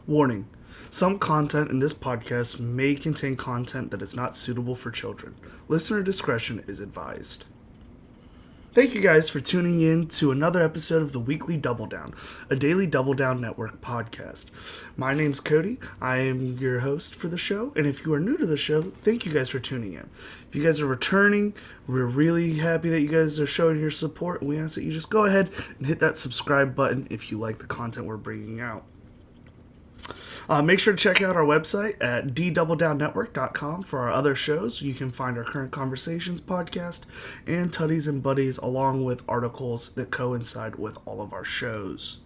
Warning: some content in this podcast may contain content that is not suitable for children. Listener discretion is advised. Thank you guys for tuning in to another episode of the Weekly Double Down, a daily Double Down Network podcast. My name's Cody. I am your host for the show, and if you are new to the show, thank you guys for tuning in. If you guys are returning, we're really happy that you guys are showing your support, and we ask that you just go ahead and hit that subscribe button if you like the content we're bringing out. Make sure to check out our website at ddoubledownnetwork.com for our other shows. You can find our Current Conversations podcast and Tutties and Buddies, along with articles that coincide with all of our shows.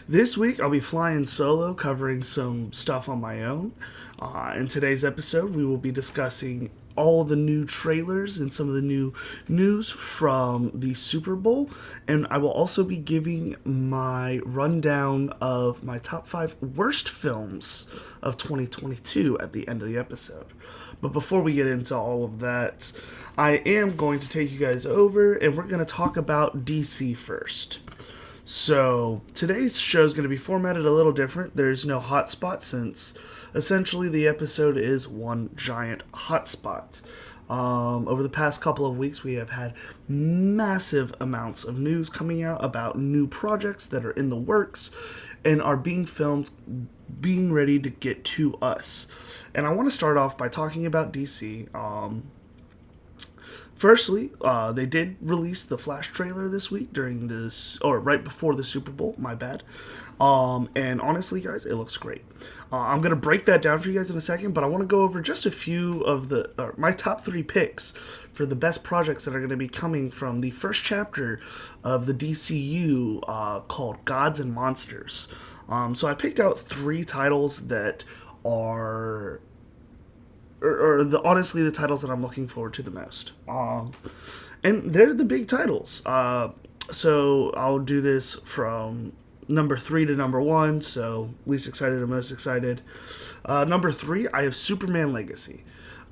This week, I'll be flying solo, covering some stuff on my own. In today's episode, we will be discussing all the new trailers and some of the new news from the Super Bowl, and I will also be giving my rundown of my top 5 worst films of 2022 at the end of the episode. But before we get into all of that, I am going to take you guys over, and we're going to talk about DC first. So today's show is going to be formatted a little different. There's no hotspot since essentially the episode is one giant hotspot. Over the past couple of weeks, we have had massive amounts of news coming out about new projects that are in the works and are being filmed, being ready to get to us. And I want to start off by talking about DC. Firstly, they did release the Flash trailer this week during this, or right before the Super Bowl, my bad. And honestly, guys, it looks great. I'm going to break that down for you guys in a second, but I want to go over just a few of my top 3 picks for the best projects that are going to be coming from the first chapter of the DCU called Gods and Monsters. So I picked out 3 titles that are... honestly, the titles that I'm looking forward to the most. And they're the big titles. So I'll do this from number 3 to number 1, so least excited to most excited. Number 3, I have Superman Legacy.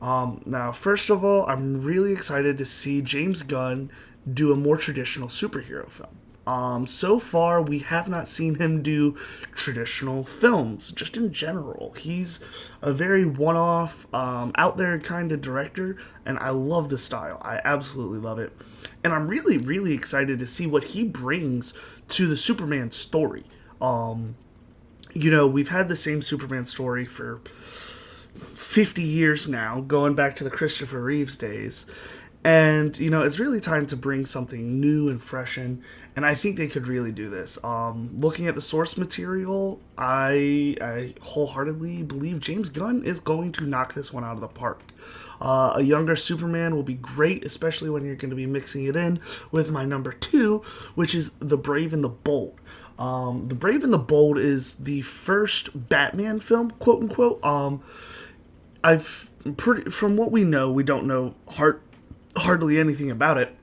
Now, first of all, I'm really excited to see James Gunn do a more traditional superhero film. So far, we have not seen him do traditional films, just in general. He's a very one-off, out there kind of director, and I love the style. I absolutely love it. And I'm really, really excited to see what he brings to the Superman story. We've had the same Superman story for 50 years now, going back to the Christopher Reeves days. And, it's really time to bring something new and fresh in, and I think they could really do this. Looking at the source material, I wholeheartedly believe James Gunn is going to knock this one out of the park. A younger Superman will be great, especially when you're going to be mixing it in with my number 2, which is The Brave and the Bold. The Brave and the Bold is the first Batman film, quote-unquote. From what we know, we don't know hardly anything about it,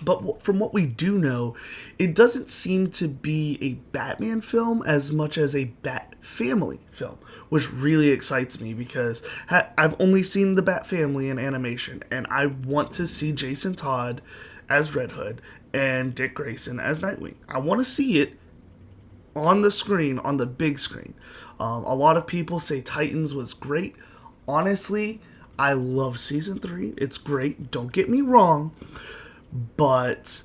but from what we do know, it doesn't seem to be a Batman film as much as a Bat Family film, which really excites me because I've only seen the Bat Family in animation, and I want to see Jason Todd as Red Hood and Dick Grayson as Nightwing. I want to see it on the screen, on the big screen. A lot of people say Titans was great. Honestly, I love season 3. It's great. Don't get me wrong. But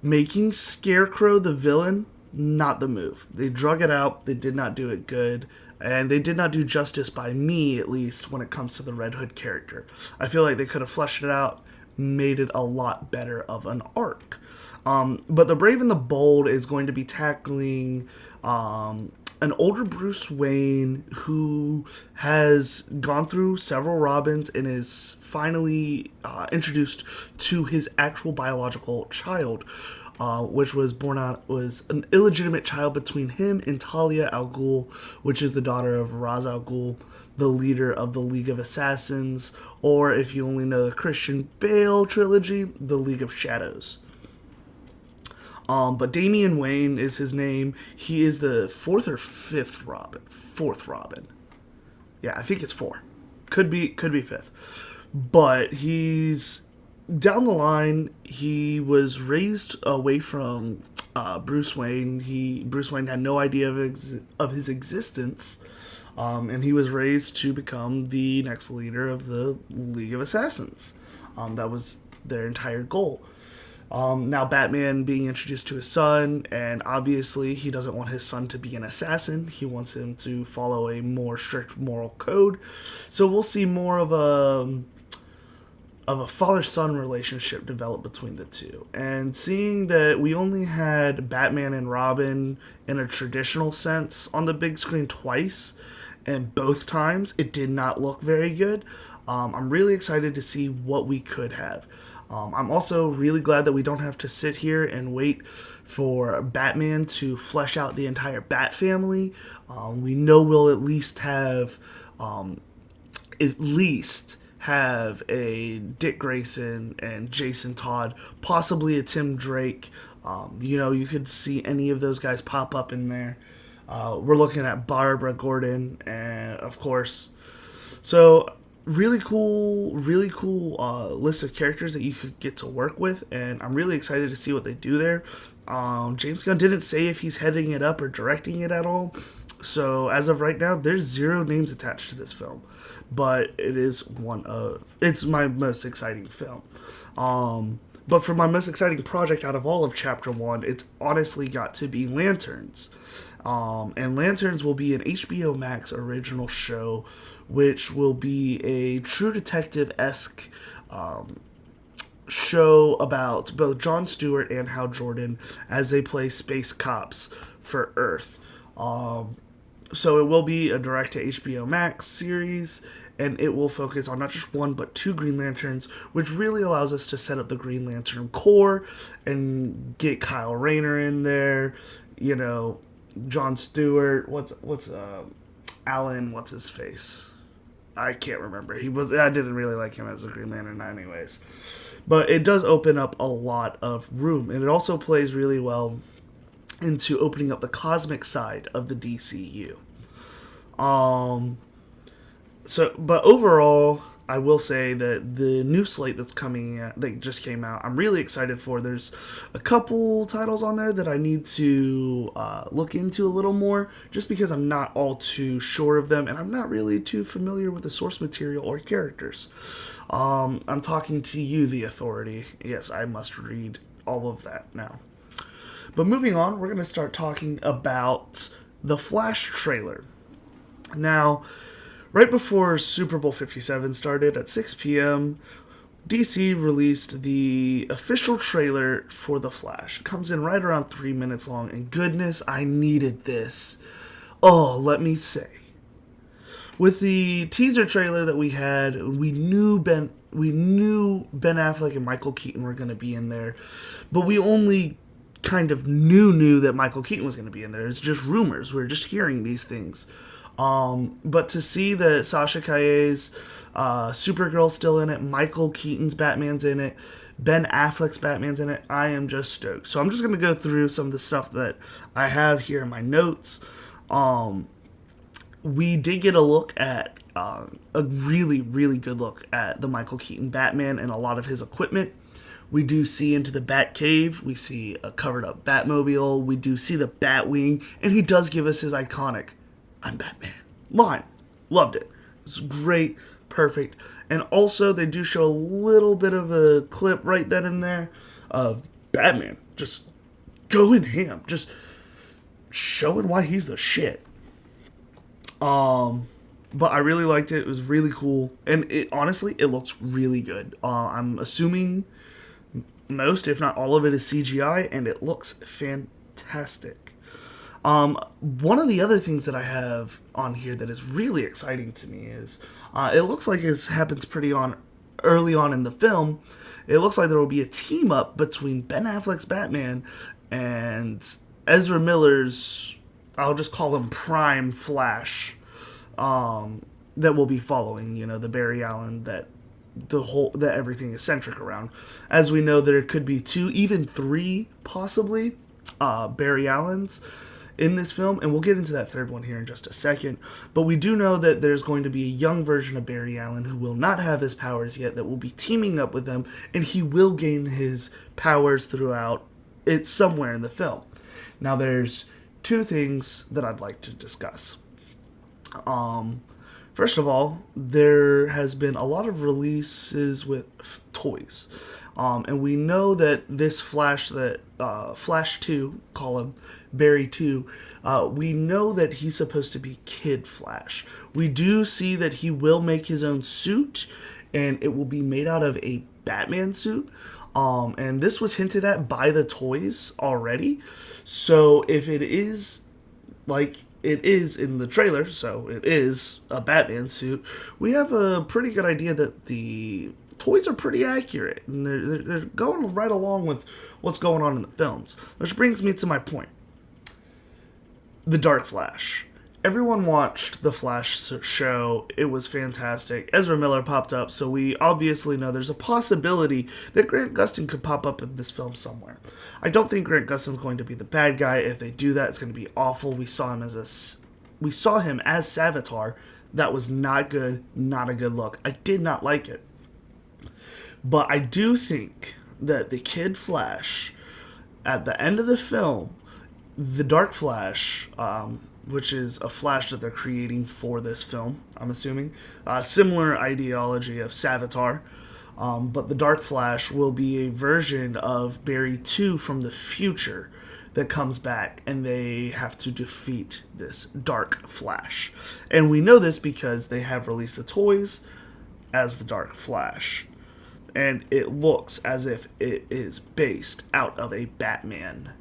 making Scarecrow the villain, not the move. They drug it out. They did not do it good. And they did not do justice, by me at least, when it comes to the Red Hood character. I feel like they could have fleshed it out, made it a lot better of an arc. But The Brave and the Bold is going to be tackling an older Bruce Wayne who has gone through several Robins and is finally introduced to his actual biological child, which was was an illegitimate child between him and Talia al Ghul, which is the daughter of Ra's al Ghul, the leader of the League of Assassins, or if you only know the Christian Bale trilogy, the League of Shadows. But Damian Wayne is his name. He is the 4th or 5th Robin. 4th Robin. Yeah, I think it's 4. Could be 5th. But he's down the line. He was raised away from Bruce Wayne. Bruce Wayne had no idea of his existence, and he was raised to become the next leader of the League of Assassins. That was their entire goal. Now Batman being introduced to his son, and obviously he doesn't want his son to be an assassin. He wants him to follow a more strict moral code. So we'll see more of a father-son relationship develop between the two. And seeing that we only had Batman and Robin in a traditional sense on the big screen twice, and both times it did not look very good, I'm really excited to see what we could have. I'm also really glad that we don't have to sit here and wait for Batman to flesh out the entire Bat family. We know we'll at least have a Dick Grayson and Jason Todd, possibly a Tim Drake. You could see any of those guys pop up in there. We're looking at Barbara Gordon, and of course, so really cool list of characters that you could get to work with, and I'm really excited to see what they do there. James Gunn didn't say if he's heading it up or directing it at all, so as of right now, there's 0 names attached to this film, but it's my most exciting film. But for my most exciting project out of all of Chapter 1, it's honestly got to be Lanterns. And Lanterns will be an HBO Max original show, which will be a True Detective-esque show about both Jon Stewart and Hal Jordan as they play space cops for Earth. So it will be a direct to HBO Max series, and it will focus on not just one but 2 Green Lanterns, which really allows us to set up the Green Lantern Corps and get Kyle Rayner in there, Jon Stewart, Alan, what's his face? I can't remember. I didn't really like him as a Green Lantern anyways. But it does open up a lot of room, and it also plays really well into opening up the cosmic side of the DCU. But overall, I will say that the new slate that just came out, I'm really excited for. There's a couple titles on there that I need to look into a little more, just because I'm not all too sure of them, and I'm not really too familiar with the source material or characters. I'm talking to you, the authority. Yes, I must read all of that now. But moving on, we're going to start talking about the Flash trailer. Now, right before Super Bowl 57 started at 6 p.m., DC released the official trailer for The Flash. It comes in right around 3 minutes long, and goodness, I needed this. Oh, let me say. With the teaser trailer that we had, we knew Ben Affleck and Michael Keaton were going to be in there, but we only kind of knew that Michael Keaton was going to be in there. It's just rumors. We're just hearing these things. But to see that Sasha Calle's Supergirl's still in it, Michael Keaton's Batman's in it, Ben Affleck's Batman's in it, I am just stoked. So I'm just going to go through some of the stuff that I have here in my notes. We did get a look at a really, really good look at the Michael Keaton Batman and a lot of his equipment. We do see into the Batcave. We see a covered-up Batmobile. We do see the Batwing. And he does give us his iconic, "I'm Batman" line. Loved it. It's great. Perfect. And also, they do show a little bit of a clip right then and there of Batman just going ham. Just showing why he's the shit. But I really liked it. It was really cool. And honestly, it looks really good. I'm assuming most, if not all of it, is CGI, and it looks fantastic. One of the other things that I have on here that is really exciting to me is it looks like it happens early on in the film. It looks like there will be a team up between Ben Affleck's Batman and Ezra Miller's, I'll just call him Prime Flash, that we'll be following, the Barry Allen that everything is centric around. As we know, there could be 2, even 3, possibly, Barry Allens in this film, and we'll get into that third one here in just a second. But we do know that there's going to be a young version of Barry Allen who will not have his powers yet, that will be teaming up with them, and he will gain his powers throughout it's somewhere in the film. Now, there's two things that I'd like to discuss. First of all, there has been a lot of releases with toys. And we know that this Flash, that Flash 2, call him Barry 2, we know that he's supposed to be Kid Flash. We do see that he will make his own suit, and it will be made out of a Batman suit. And this was hinted at by the toys already. So if it is like it is in the trailer, so it is a Batman suit, we have a pretty good idea that the toys are pretty accurate, and they're going right along with what's going on in the films. Which brings me to my point. The Dark Flash. Everyone watched the Flash show. It was fantastic. Ezra Miller popped up, so we obviously know there's a possibility that Grant Gustin could pop up in this film somewhere. I don't think Grant Gustin's going to be the bad guy. If they do that, it's going to be awful. We saw him as Savitar. That was not good. Not a good look. I did not like it. But I do think that the Kid Flash, at the end of the film, the Dark Flash, which is a Flash that they're creating for this film, I'm assuming, similar ideology of Savitar, but the Dark Flash will be a version of Barry 2 from the future that comes back, and they have to defeat this Dark Flash. And we know this because they have released the toys as the Dark Flash. And it looks as if it is based out of a Batman,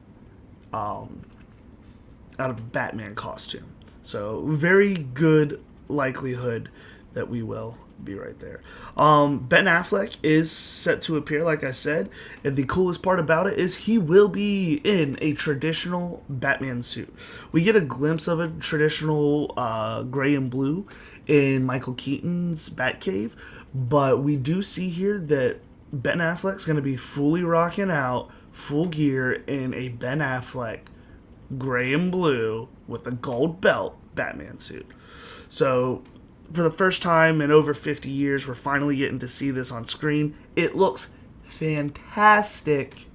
costume. So very good likelihood that we will be right there. Ben Affleck is set to appear, like I said, and the coolest part about it is he will be in a traditional Batman suit. We get a glimpse of a traditional gray and blue in Michael Keaton's Batcave, but we do see here that Ben Affleck's going to be fully rocking out, full gear in a Ben Affleck gray and blue with a gold belt Batman suit. So for the first time in over 50 years, we're finally getting to see this on screen. It looks fantastic,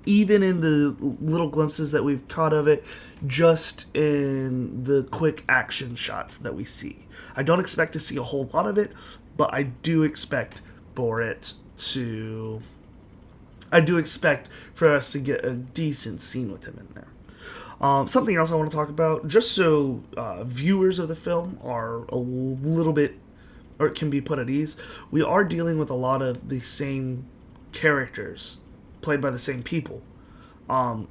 even in the little glimpses that we've caught of it, just in the quick action shots that we see. I don't expect to see a whole lot of it, but I do expect for us to get a decent scene with him in there. Something else I want to talk about, just so viewers of the film are a little bit, or it can be put at ease, we are dealing with a lot of the same characters played by the same people.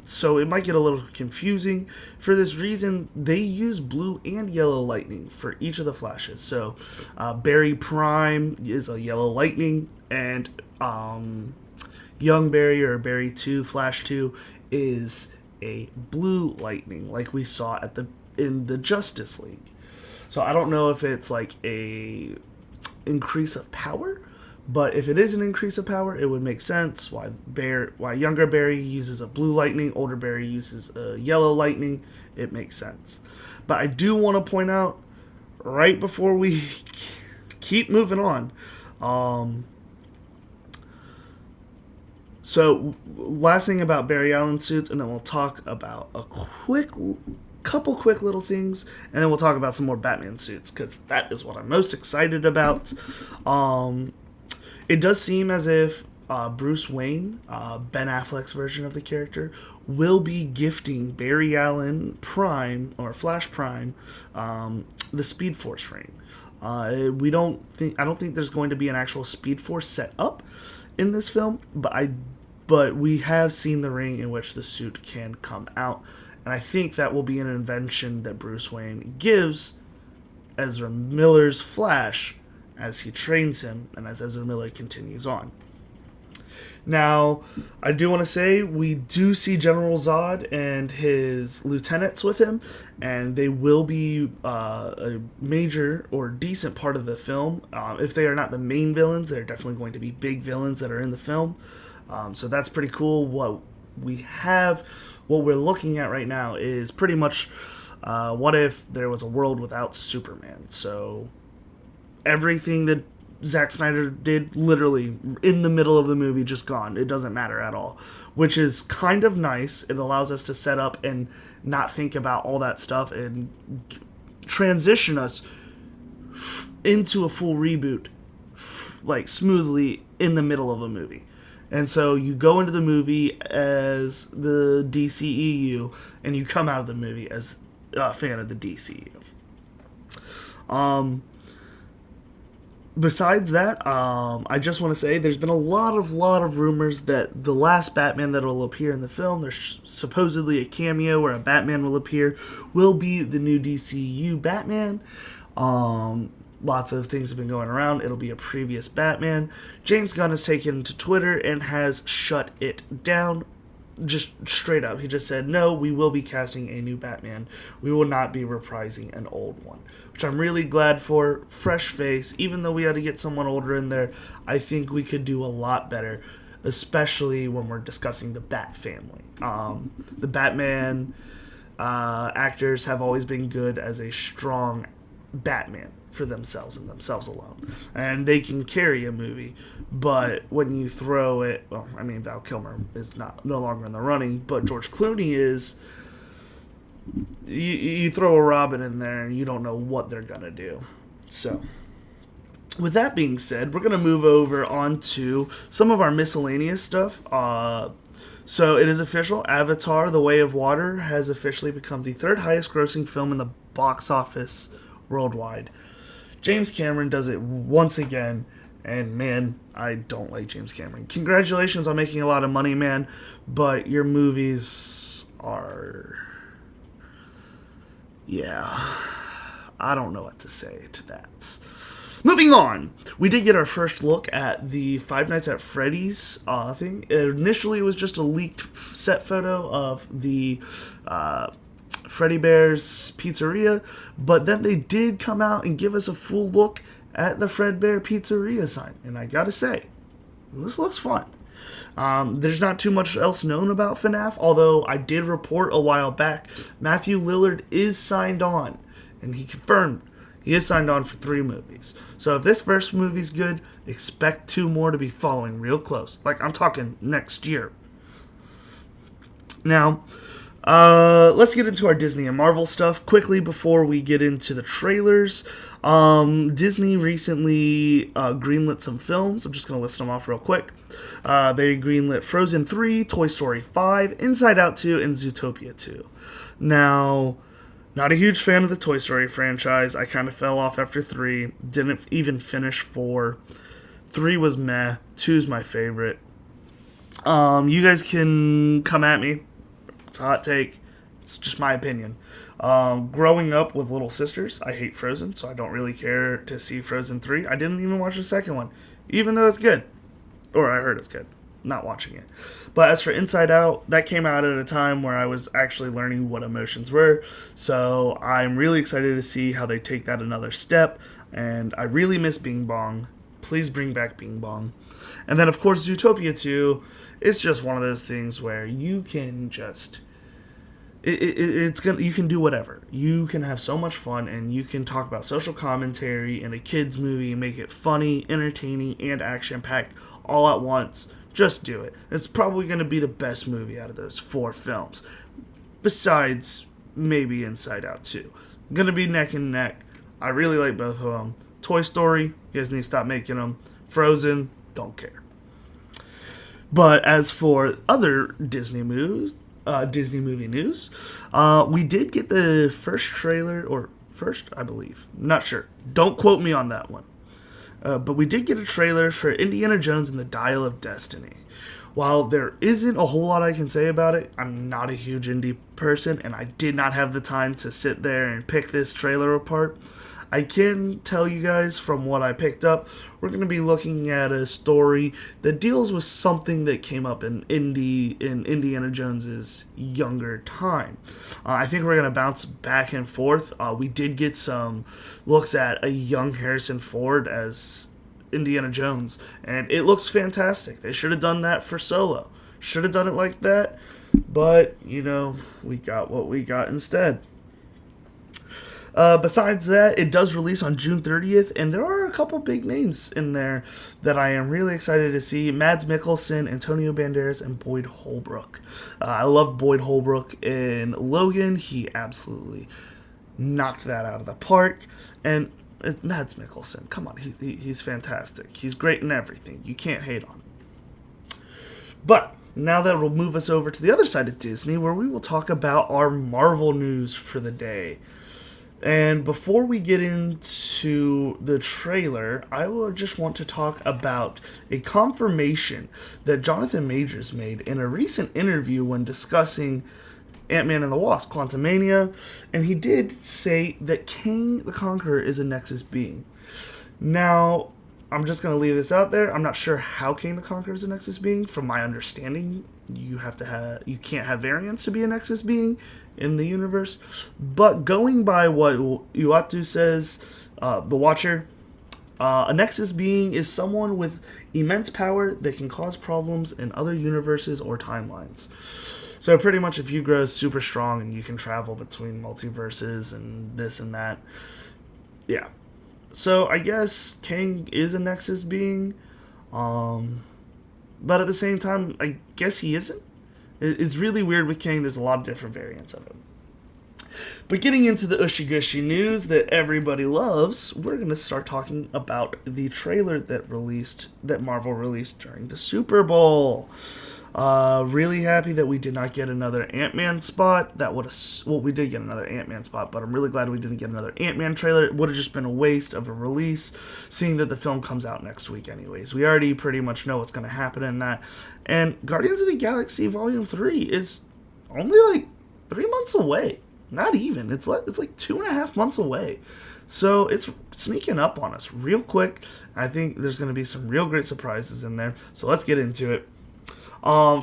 So it might get a little confusing. For this reason, they use blue and yellow lightning for each of the Flashes. So Barry Prime is a yellow lightning, and Young Barry, or Barry 2, Flash 2, is a blue lightning, like we saw in the Justice League. So I don't know if it's like a increase of power, but if it is an increase of power, it would make sense why younger Barry uses a blue lightning, older Barry uses a yellow lightning. It makes sense. But I do want to point out, right before we keep moving on, so last thing about Barry Allen suits, and then we'll talk about a couple quick little things, and then we'll talk about some more Batman suits, because that is what I'm most excited about. It does seem as if Bruce Wayne, Ben Affleck's version of the character, will be gifting Barry Allen Prime, or Flash Prime, the Speed Force ring. I don't think there's going to be an actual Speed Force set up in this film, but we have seen the ring in which the suit can come out, and I think that will be an invention that Bruce Wayne gives Ezra Miller's Flash as he trains him and as Ezra Miller continues on. Now, I do want to say we do see General Zod and his lieutenants with him, and they will be a major or decent part of the film. If they are not the main villains, they're definitely going to be big villains that are in the film. So that's pretty cool. What we're looking at right now is pretty much what if there was a world without Superman? So everything that Zack Snyder did, literally in the middle of the movie, just gone. It doesn't matter at all, which is kind of nice. It allows us to set up and not think about all that stuff and transition us into a full reboot, like smoothly in the middle of a movie. And so you go into the movie as the DCEU, and you come out of the movie as a fan of the DCEU. Besides that, I just want to say there's been a lot of rumors that the last Batman that will appear in the film, there's supposedly a cameo where a Batman will appear, will be the new DCU Batman. Lots of things have been going around. It'll be a previous Batman. James Gunn has taken to Twitter and has shut it down. Just straight up. He just said, no, we will be casting a new Batman. We will not be reprising an old one. Which I'm really glad for. Fresh face. Even though we had to get someone older in there, I think we could do a lot better. Especially when we're discussing the Bat family. The Batman actors have always been good as a strong Batman for themselves and themselves alone. And they can carry a movie. But when you throw it, well, I mean, Val Kilmer is no longer in the running, but George Clooney is. You throw a Robin in there and you don't know what they're going to do. So, with that being said, we're going to move over onto some of our miscellaneous stuff. So it is official. Avatar: The Way of Water has officially become the third highest grossing film in the box office worldwide. James Cameron does it once again, and man, I don't like James Cameron. Congratulations on making a lot of money, man, but your movies are... yeah, I don't know what to say to that. Moving on, we did get our first look at the Five Nights at Freddy's thing. Initially, it was just a leaked set photo of the Freddy Bear's Pizzeria, but then they did come out and give us a full look at the Fredbear Pizzeria sign, and I gotta say, this looks fun. There's not too much else known about FNAF, although I did report a while back Matthew Lillard is signed on, and he confirmed he is signed on for 3 movies. So if this first movie's good, expect 2 more to be following real close. Like, I'm talking next year. Now, let's get into our Disney and Marvel stuff quickly before we get into the trailers. Disney recently greenlit some films. I'm just going to list them off real quick. They greenlit Frozen 3, Toy Story 5, Inside Out 2, and Zootopia 2. Now, not a huge fan of the Toy Story franchise. I kind of fell off after 3. Didn't even finish 4. 3 was meh. 2's my favorite. You guys can come at me. It's a hot take. It's just my opinion. Growing up with little sisters, I hate Frozen, so I don't really care to see Frozen 3. I didn't even watch the second one, even though it's good. Or I heard it's good. Not watching it. But as for Inside Out, that came out at a time where I was actually learning what emotions were. So I'm really excited to see how they take that another step. And I really miss Bing Bong. Please bring back Bing Bong. And then, of course, Zootopia 2 is just one of those things where you can just... you can do whatever. You can have so much fun, and you can talk about social commentary in a kid's movie and make it funny, entertaining, and action-packed all at once. Just do it. It's probably going to be the best movie out of those 4 films. Besides, maybe Inside Out 2. Going to be neck and neck. I really like both of them. Toy Story, you guys need to stop making them. Frozen, don't care. But as for other Disney movie news, we did get the first trailer, or first, I believe. Not sure. Don't quote me on that one. But we did get a trailer for Indiana Jones and the Dial of Destiny. While there isn't a whole lot I can say about it, I'm not a huge indie person, and I did not have the time to sit there and pick this trailer apart. I can tell you guys from what I picked up, we're going to be looking at a story that deals with something that came up in Indiana Jones's younger time. I think we're going to bounce back and forth. We did get some looks at a young Harrison Ford as Indiana Jones, and it looks fantastic. They should have done that for Solo. Should have done it like that, but, we got what we got instead. Besides that, it does release on June 30th, and there are a couple big names in there that I am really excited to see. Mads Mikkelsen, Antonio Banderas, and Boyd Holbrook. I love Boyd Holbrook in Logan. He absolutely knocked that out of the park. And Mads Mikkelsen, come on, he's fantastic. He's great in everything. You can't hate on him. But now that will move us over to the other side of Disney, where we will talk about our Marvel news for the day. And before we get into the trailer, I will just want to talk about a confirmation that Jonathan Majors made in a recent interview when discussing Ant-Man and the Wasp: Quantumania, and he did say that Kang the Conqueror is a Nexus being. Now, I'm just going to leave this out there. I'm not sure how Kang the Conqueror is a Nexus being. From my understanding, you can't have variants to be a Nexus being in the universe. But going by what Uatu says, the Watcher, a Nexus being is someone with immense power that can cause problems in other universes or timelines. So pretty much if you grow super strong and you can travel between multiverses and this and that, yeah. So I guess Kang is a Nexus being, but at the same time, I guess he isn't. It's really weird with Kang. There's a lot of different variants of him. But getting into the ushy-gushy news that everybody loves, we're going to start talking about the trailer that Marvel released during the Super Bowl. Really happy that we did not get another Ant-Man spot. We did get another Ant-Man spot, but I'm really glad we didn't get another Ant-Man trailer. It would have just been a waste of a release, seeing that the film comes out next week anyways. We already pretty much know what's going to happen in that. And Guardians of the Galaxy Volume 3 is only like 3 months away. Not even. It's like 2.5 months away. So it's sneaking up on us real quick. I think there's going to be some real great surprises in there. So let's get into it.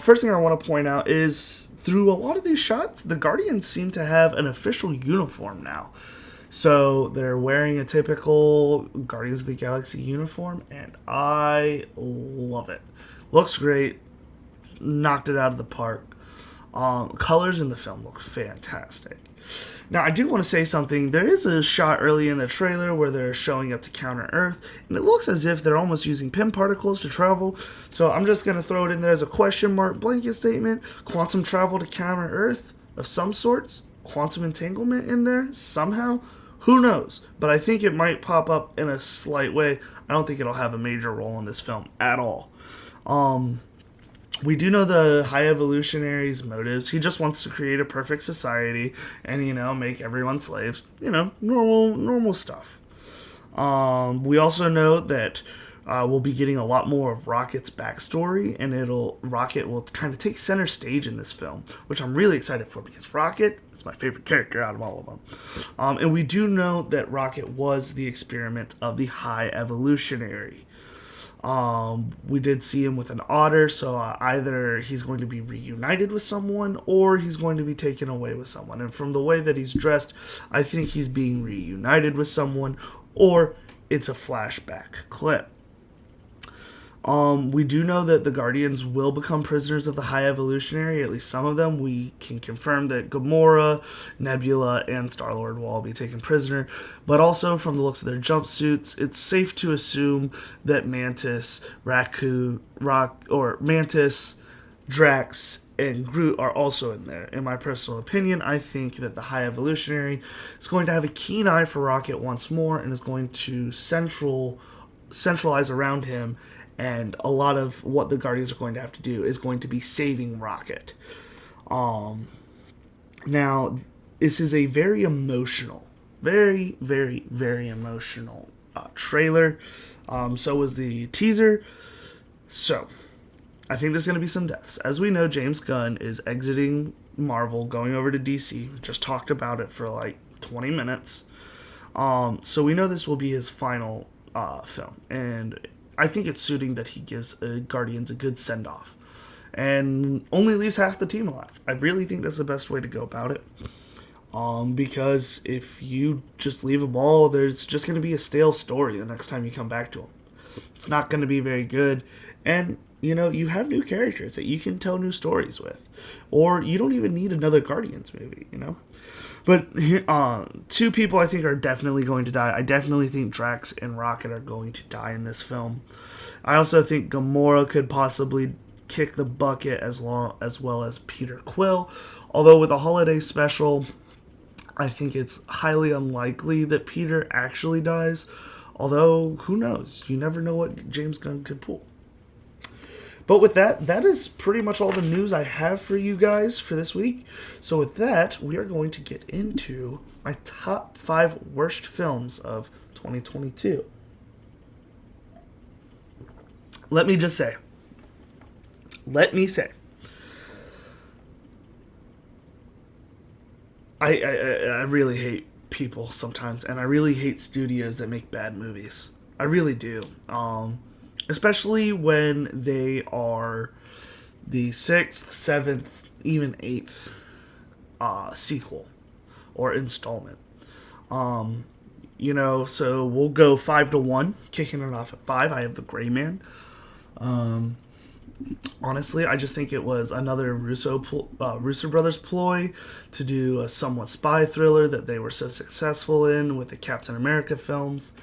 First thing I want to point out is through a lot of these shots, the Guardians seem to have an official uniform now. So they're wearing a typical Guardians of the Galaxy uniform, and I love it. Looks great. Knocked it out of the park. Colors in the film look fantastic. Now, I do want to say something. There is a shot early in the trailer where they're showing up to Counter-Earth, and it looks as if they're almost using Pym particles to travel. So I'm just going to throw it in there as a question mark blanket statement. Quantum travel to Counter-Earth of some sorts. Quantum entanglement in there somehow. Who knows? But I think it might pop up in a slight way. I don't think it'll have a major role in this film at all. We do know the High Evolutionary's motives. He just wants to create a perfect society and, make everyone slaves. Normal stuff. We also know that we'll be getting a lot more of Rocket's backstory, and Rocket will kind of take center stage in this film, which I'm really excited for because Rocket is my favorite character out of all of them. And we do know that Rocket was the experiment of the High Evolutionary. We did see him with an otter, so either he's going to be reunited with someone or he's going to be taken away with someone. And from the way that he's dressed, I think he's being reunited with someone or it's a flashback clip. We do know that the Guardians will become prisoners of the High Evolutionary, at least some of them. We can confirm that Gamora, Nebula, and Star-Lord will all be taken prisoner. But also, from the looks of their jumpsuits, it's safe to assume that Mantis, Mantis, Drax, and Groot are also in there. In my personal opinion, I think that the High Evolutionary is going to have a keen eye for Rocket once more and is going to centralize around him. And a lot of what the Guardians are going to have to do is going to be saving Rocket. Now, this is a very emotional, very, very, very emotional trailer. So was the teaser. So, I think there's going to be some deaths. As we know, James Gunn is exiting Marvel, going over to DC. Just talked about it for like 20 minutes. So we know this will be his final film. And I think it's suiting that he gives Guardians a good send-off and only leaves half the team alive. I really think that's the best way to go about it. Because if you just leave them all, there's just going to be a stale story the next time you come back to them. It's not going to be very good. And you have new characters that you can tell new stories with. Or you don't even need another Guardians movie. But two people I think are definitely going to die. I definitely think Drax and Rocket are going to die in this film. I also think Gamora could possibly kick the bucket as well as Peter Quill. Although with a holiday special, I think it's highly unlikely that Peter actually dies. Although, who knows? You never know what James Gunn could pull. But with that is pretty much all the news I have for you guys for this week. So with that, we are going to get into my top 5 worst films of 2022. Let me say, I really hate people sometimes, and I really hate studios that make bad movies. I really do. Especially when they are the 6th, 7th, even 8th sequel or installment. So we'll go 5-1, kicking it off at 5. I have The Gray Man. Honestly, I just think it was another Russo brothers ploy to do a somewhat spy thriller that they were so successful in with the Captain America films.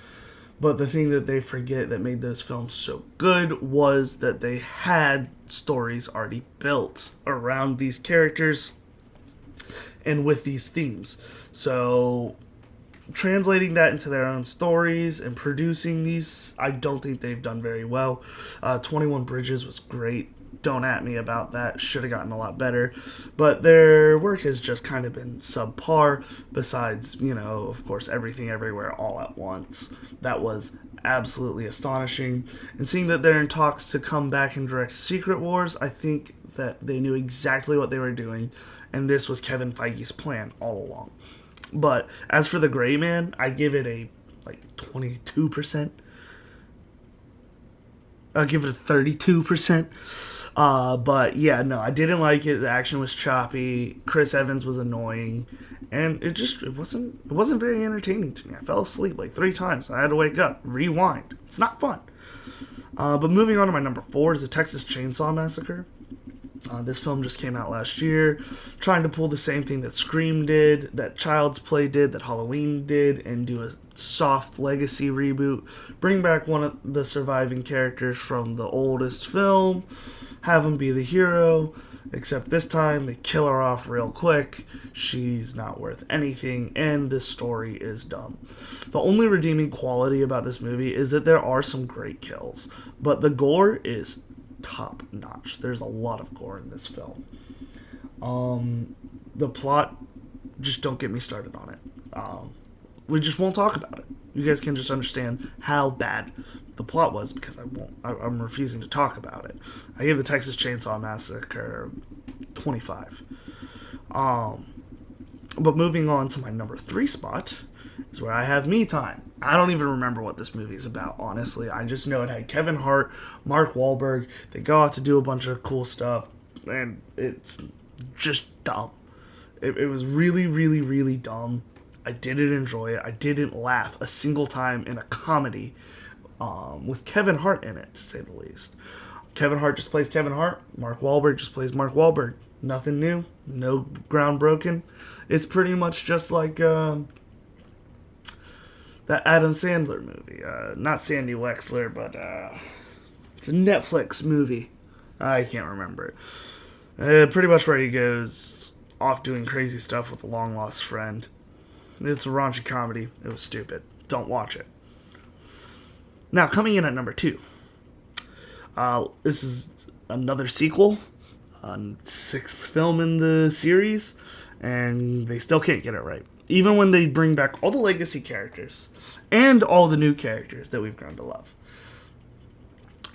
But the thing that they forget that made those films so good was that they had stories already built around these characters and with these themes. So translating that into their own stories and producing these, I don't think they've done very well. 21 Bridges was great. Don't at me about that. Should have gotten a lot better. But their work has just kind of been subpar, besides, of course, Everything Everywhere All at Once. That was absolutely astonishing. And seeing that they're in talks to come back and direct Secret Wars, I think that they knew exactly what they were doing, and this was Kevin Feige's plan all along. But as for The Gray Man, I give it a 22%. I'll give it a 32%. But yeah, no, I didn't like it. The action was choppy. Chris Evans was annoying, and it wasn't very entertaining to me. I fell asleep 3 times. I had to wake up, rewind. It's not fun. But moving on to my number 4 is The Texas Chainsaw Massacre. This film just came out last year, trying to pull the same thing that Scream did, that Child's Play did, that Halloween did, and do a soft legacy reboot. Bring back one of the surviving characters from the oldest film, have him be the hero, except this time they kill her off real quick. She's not worth anything, and this story is dumb. The only redeeming quality about this movie is that there are some great kills, but the gore is top notch. There's a lot of gore in this film. The plot, just don't get me started on it. We just won't talk about it. You guys can just understand how bad the plot was, because I'm refusing to talk about it. I gave The Texas Chainsaw Massacre 25. But moving on to my number 3 spot is where I have Me Time. I don't even remember what this movie is about, honestly. I just know it had Kevin Hart, Mark Wahlberg. They go out to do a bunch of cool stuff, and it's just dumb. It was really, really, really dumb. I didn't enjoy it. I didn't laugh a single time in a comedy with Kevin Hart in it, to say the least. Kevin Hart just plays Kevin Hart. Mark Wahlberg just plays Mark Wahlberg. Nothing new. No ground broken. It's pretty much just like that Adam Sandler movie. Not Sandy Wexler, but it's a Netflix movie. I can't remember it. Pretty much where he goes off doing crazy stuff with a long-lost friend. It's a raunchy comedy. It was stupid. Don't watch it. Now, coming in at number 2. This is another sequel. 6th film in the series. And they still can't get it right. Even when they bring back all the legacy characters. And all the new characters that we've grown to love.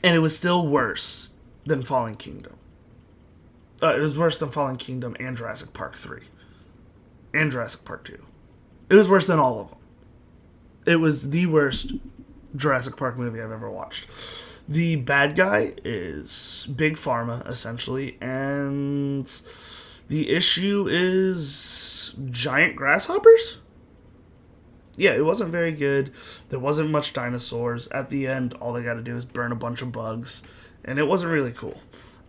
And it was still worse than Fallen Kingdom. It was worse than Fallen Kingdom and Jurassic Park 3. And Jurassic Park 2. It was worse than all of them. It was the worst Jurassic Park movie I've ever watched. The bad guy is Big Pharma, essentially, and the issue is giant grasshoppers? Yeah, it wasn't very good. There wasn't much dinosaurs. At the end, all they got to do is burn a bunch of bugs, and it wasn't really cool.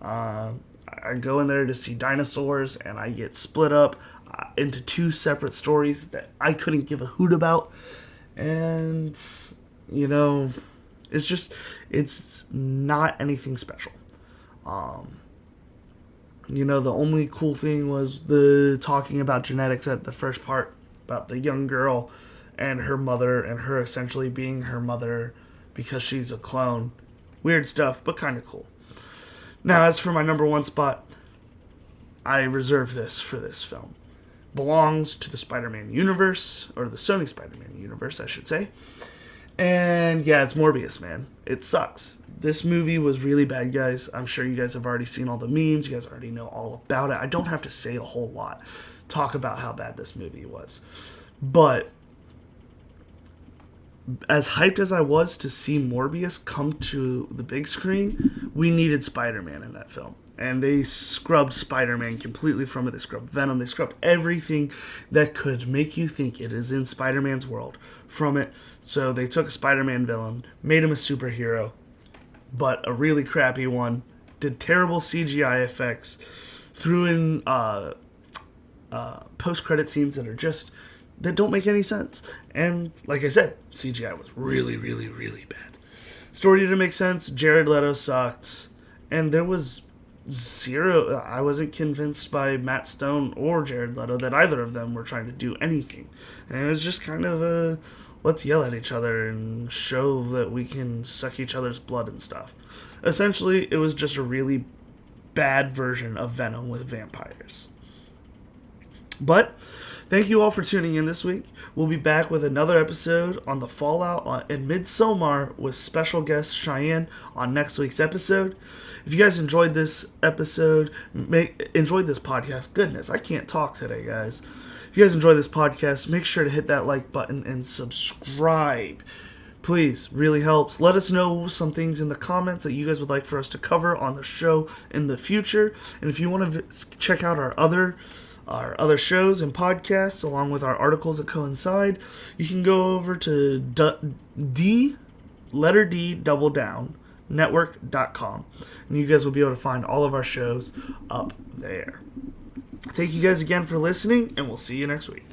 I go in there to see dinosaurs, and I get split up into two separate stories that I couldn't give a hoot about. And, you know, it's not anything special. You know, the only cool thing was the talking about genetics at the first part, about the young girl and her mother, and her essentially being her mother because she's a clone. Weird stuff, but kind of cool. Now, as for my number one spot, I reserve this for this film. Belongs to the Spider-Man universe, or the Sony Spider-Man universe, I should say. And yeah, it's Morbius, man. It sucks. This movie was really bad, guys. I'm sure you guys have already seen all the memes. You guys already know all about it. I don't have to say a whole lot. Talk about how bad this movie was. But as hyped as I was to see Morbius come to the big screen, we needed Spider-Man in that film. And they scrubbed Spider-Man completely from it. They scrubbed Venom. They scrubbed everything that could make you think it is in Spider-Man's world from it. So they took a Spider-Man villain, made him a superhero, but a really crappy one, did terrible CGI effects, threw in post-credit scenes that don't make any sense. And like I said, CGI was really, really, really bad. Story didn't make sense. Jared Leto sucked. And there was zero. I wasn't convinced by Matt Stone or Jared Leto that either of them were trying to do anything. And it was just kind of a let's yell at each other and show that we can suck each other's blood and stuff. Essentially, it was just a really bad version of Venom with vampires. But thank you all for tuning in this week. We'll be back with another episode on the Fallout and Midsommar with special guest Cheyenne on next week's episode. If you guys enjoyed this episode, enjoyed this podcast, goodness, I can't talk today, guys. If you guys enjoy this podcast, make sure to hit that like button and subscribe. Please, really helps. Let us know some things in the comments that you guys would like for us to cover on the show in the future. And if you want to check out our other shows and podcasts, along with our articles that coincide, you can go over to network.com, and you guys will be able to find all of our shows up there. Thank you guys again for listening, and we'll see you next week.